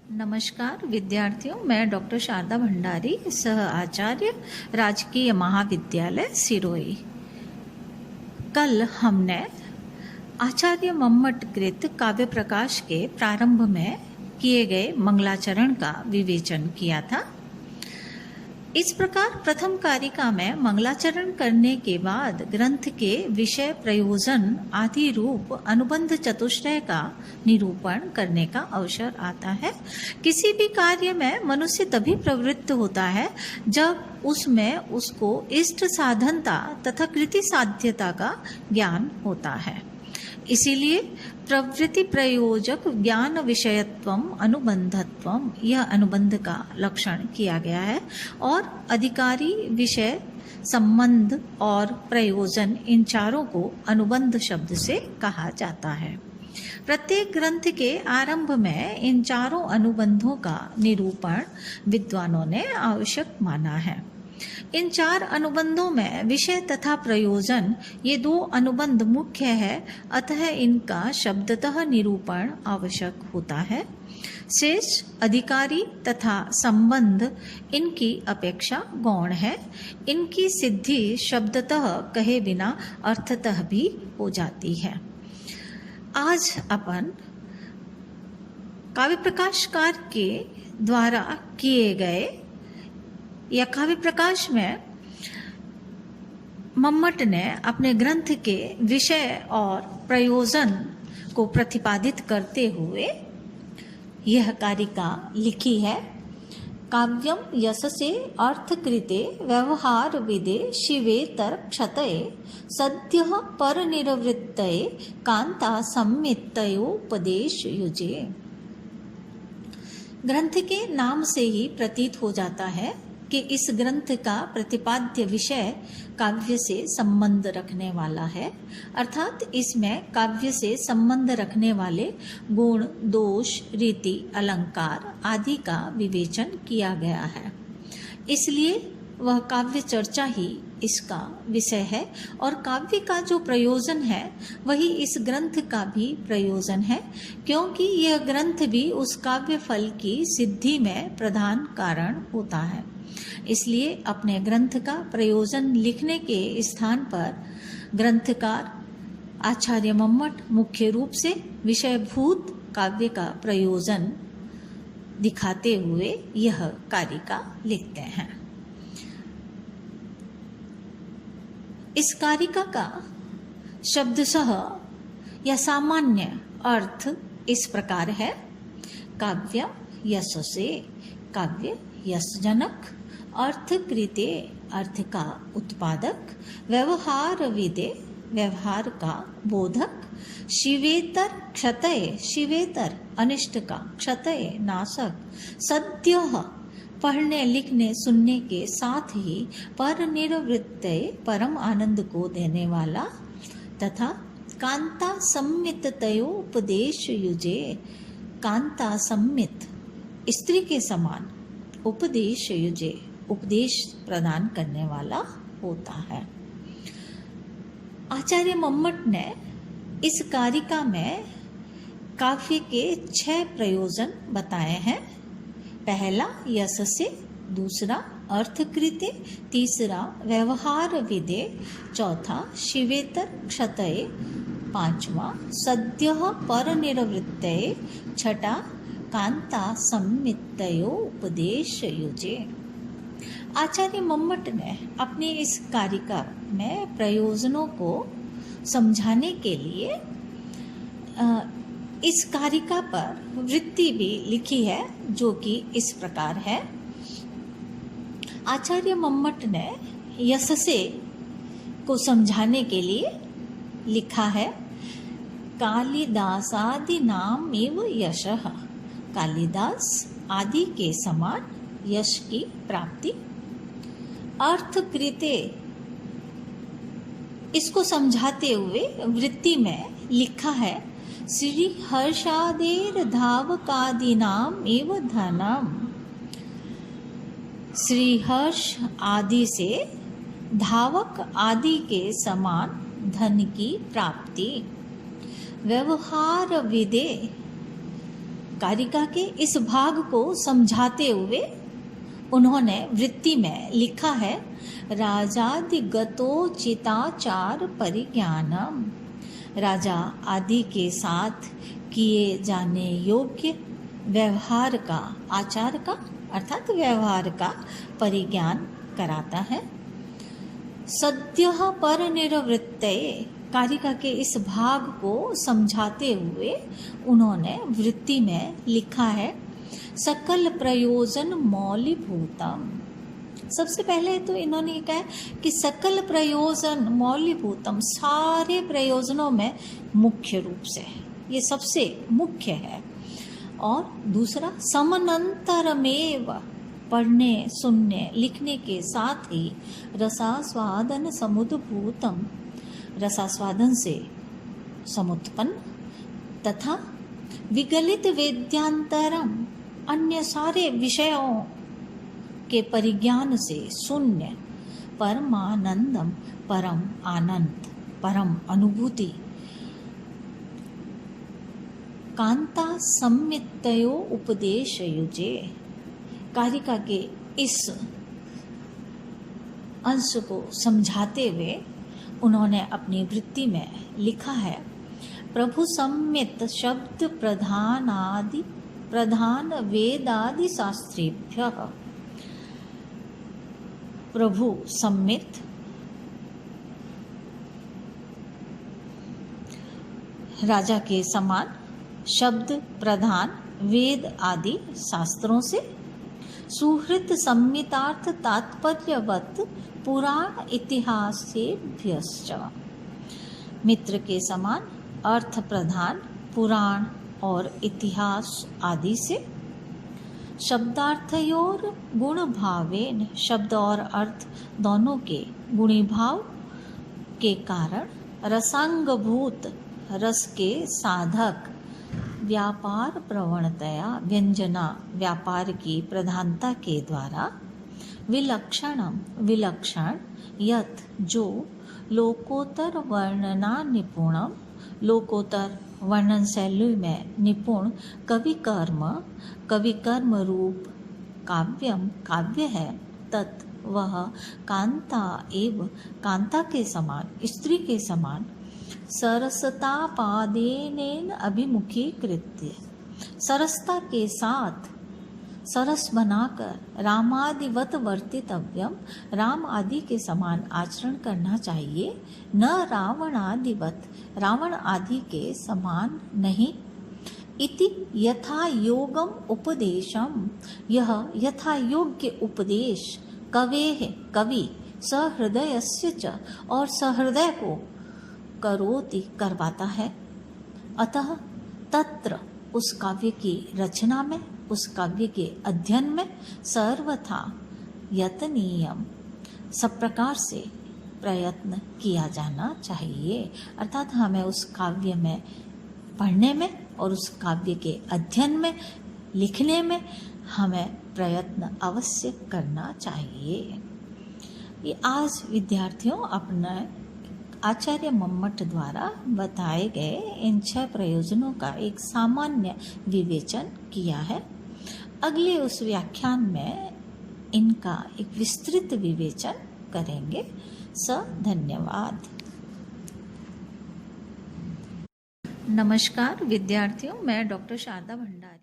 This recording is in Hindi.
नमस्कार विद्यार्थियों, मैं डॉक्टर शारदा भंडारी, सह आचार्य, राजकीय महाविद्यालय सिरोही। कल हमने आचार्य मम्मट कृत काव्य प्रकाश के प्रारंभ में किए गए मंगलाचरण का विवेचन किया था। इस प्रकार प्रथम कारिका में मंगलाचरण करने के बाद ग्रंथ के विषय, प्रयोजन आदि रूप अनुबंध चतुष्टय का निरूपण करने का अवसर आता है। किसी भी कार्य में मनुष्य तभी प्रवृत्त होता है जब उसमें उसको इष्ट साधनता तथा कृति साध्यता का ज्ञान होता है। इसीलिए प्रवृत्ति प्रयोजक ज्ञान विषयत्वम अनुबंधत्वम, यह अनुबंध का लक्षण किया गया है। और अधिकारी, विषय, संबंध और प्रयोजन, इन चारों को अनुबंध शब्द से कहा जाता है। प्रत्येक ग्रंथ के आरंभ में इन चारों अनुबंधों का निरूपण विद्वानों ने आवश्यक माना है। इन चार अनुबंधों में विषय तथा प्रयोजन, ये दो अनुबंध मुख्य है, अतः इनका शब्दतः निरूपण आवश्यक होता है। शेष अधिकारी तथा संबंध इनकी अपेक्षा गौण है। इनकी सिद्धि शब्दतः कहे बिना अर्थतः भी हो जाती है। आज अपन काव्य प्रकाशकार के द्वारा किए गए या काव्य प्रकाश में मम्मट ने अपने ग्रंथ के विषय और प्रयोजन को प्रतिपादित करते हुए यह कारिका लिखी है। काव्यम यशसे अर्थकृते व्यवहार विदे शिवेतर क्षतये सद्यः परनिर्वृत्तये कांता संमित्तयोपदेश युजे। ग्रंथ के नाम से ही प्रतीत हो जाता है कि इस ग्रंथ का प्रतिपाद्य विषय काव्य से संबंध रखने वाला है, अर्थात इसमें काव्य से संबंध रखने वाले गुण, दोष, रीति, अलंकार आदि का विवेचन किया गया है। इसलिए वह काव्य चर्चा ही इसका विषय है और काव्य का जो प्रयोजन है वही इस ग्रंथ का भी प्रयोजन है, क्योंकि यह ग्रंथ भी उस काव्य फल की सिद्धि में प्रधान कारण होता है। इसलिए अपने ग्रंथ का प्रयोजन लिखने के स्थान पर ग्रंथकार आचार्य मम्मट मुख्य रूप से विषयभूत काव्य का प्रयोजन दिखाते हुए यह कारिका लिखते हैं। इस कारिका का शब्दशः या सामान्य अर्थ इस प्रकार है। काव्य यशसे, काव्य यशजनक, अर्थकृते, अर्थ का उत्पादक, व्यवहार विदे, व्यवहार का बोधक, शिवेतर क्षतये, शिवेतर अनिष्ट का, क्षतये नाशक, सद्यः पढ़ने, लिखने, सुनने के साथ ही पर निवृत्तये परम आनंद को देने वाला, तथा कांता संमिततयोपदेश युजे, कांता संमित स्त्री के समान, उपदेश युजे उपदेश प्रदान करने वाला होता है। आचार्य मम्मट ने इस कारिका में काव्य के 6 प्रयोजन बताए हैं। पहला यश से, दूसरा अर्थकृते, तीसरा व्यवहार विदे, चौथा शिवेतर क्षतये, पांचवा सद्यः परनिर्वृत्तये, छठा कांता संमित्तयो उपदेश युजे। आचार्य मम्मट ने अपनी इस कारिका में प्रयोजनों को समझाने के लिए इस कारिका पर वृत्ति भी लिखी है, जो कि इस प्रकार है। आचार्य मम्मट ने यशसे को समझाने के लिए लिखा है। कालिदासादि नाम एव यशः, कालिदास आदि के समान यश की प्राप्ति। अर्थकृते, इसको समझाते हुए वृत्ति में लिखा है। श्री हर्षादेर धावकादीनाम एव धनम, श्री हर्ष आदि से धावक आदि के समान धन की प्राप्ति। व्यवहार विदे, कारिका के इस भाग को समझाते हुए उन्होंने वृत्ति में लिखा है, राजादिगतोचिताचार परिज्ञानम, राजा आदि के साथ किए जाने योग्य व्यवहार का, आचार का अर्थात व्यवहार का परिज्ञान कराता है। सद्यः परनिर्वृत्तये, कारिका के इस भाग को समझाते हुए उन्होंने वृत्ति में लिखा है, सकल प्रयोजन मौलिभूतम। सबसे पहले तो इन्होंने कहा कि सकल प्रयोजन मौलिभूतम, सारे प्रयोजनों में मुख्य रूप से ये सबसे मुख्य है। और दूसरा, समनंतरमेव, पढ़ने सुनने लिखने के साथ ही रसास्वादन समुद्भूतम, रसास्वादन से समुत्पन्न, तथा विगलित वेद्यांतरम, अन्य सारे विषयों के परिज्ञान से शून्य, परमानंदम, परम आनंद, परम अनुभूति, कांता सम्मितयो उपदेश युजे। कारिका के इस अंश को समझाते हुए उन्होंने अपनी वृत्ति में लिखा है, प्रभु सम्मित शब्द प्रधान वेदादि शास्त्रेभ्यः, प्रभु सम्मित राजा के समान, शब्द प्रधान वेद आदि शास्त्रों से, सुहृत संमितार्थ तात्पर्यवत पुराण इतिहासेभ्यश्च, मित्र के समान अर्थ प्रधान पुराण और इतिहास आदि से, शब्दार्थयोर गुण भावेन, शब्द और अर्थ दोनों के गुणी भाव के कारण, रसांगभूत, रस के साधक, व्यापार प्रवणतया, व्यंजना व्यापार की प्रधानता के द्वारा, विलक्षणम, विलक्षण, यत जो, लोकोत्तर वर्णना निपुणम, लोकोत्तर वर्णन शैली में निपुण, कवि कर्म रूप काव्यम, काव्य है, तत् वह, कांता एव, कांता के समान, स्त्री के समान, सरसतापादेनेन अभिमुखीकृत्य, सरसता के साथ सरस बनाकर, रामादिवत वर्तितव्यम, राम आदि के समान आचरण करना चाहिए, न रावणादिवत, रावण आदि के समान नहीं, इति यथा योगम उपदेशम, यह यथा योग्य उपदेश, कवेः, कवि, सहृदयस्य च, और सहृदय को करोति, करवाता है। अतः तत्र, उस काव्य की रचना में, उस काव्य के अध्ययन में, सर्वथा यतनीयम, सब प्रकार से प्रयत्न किया जाना चाहिए। अर्थात हमें उस काव्य में पढ़ने में और उस काव्य के अध्ययन में, लिखने में हमें प्रयत्न अवश्य करना चाहिए। ये आज विद्यार्थियों अपना आचार्य मम्मट द्वारा बताए गए इन 6 प्रयोजनों का एक सामान्य विवेचन किया है। अगले उस व्याख्यान में इनका एक विस्तृत विवेचन करेंगे। धन्यवाद। नमस्कार विद्यार्थियों, मैं डॉक्टर शारदा भंडारी।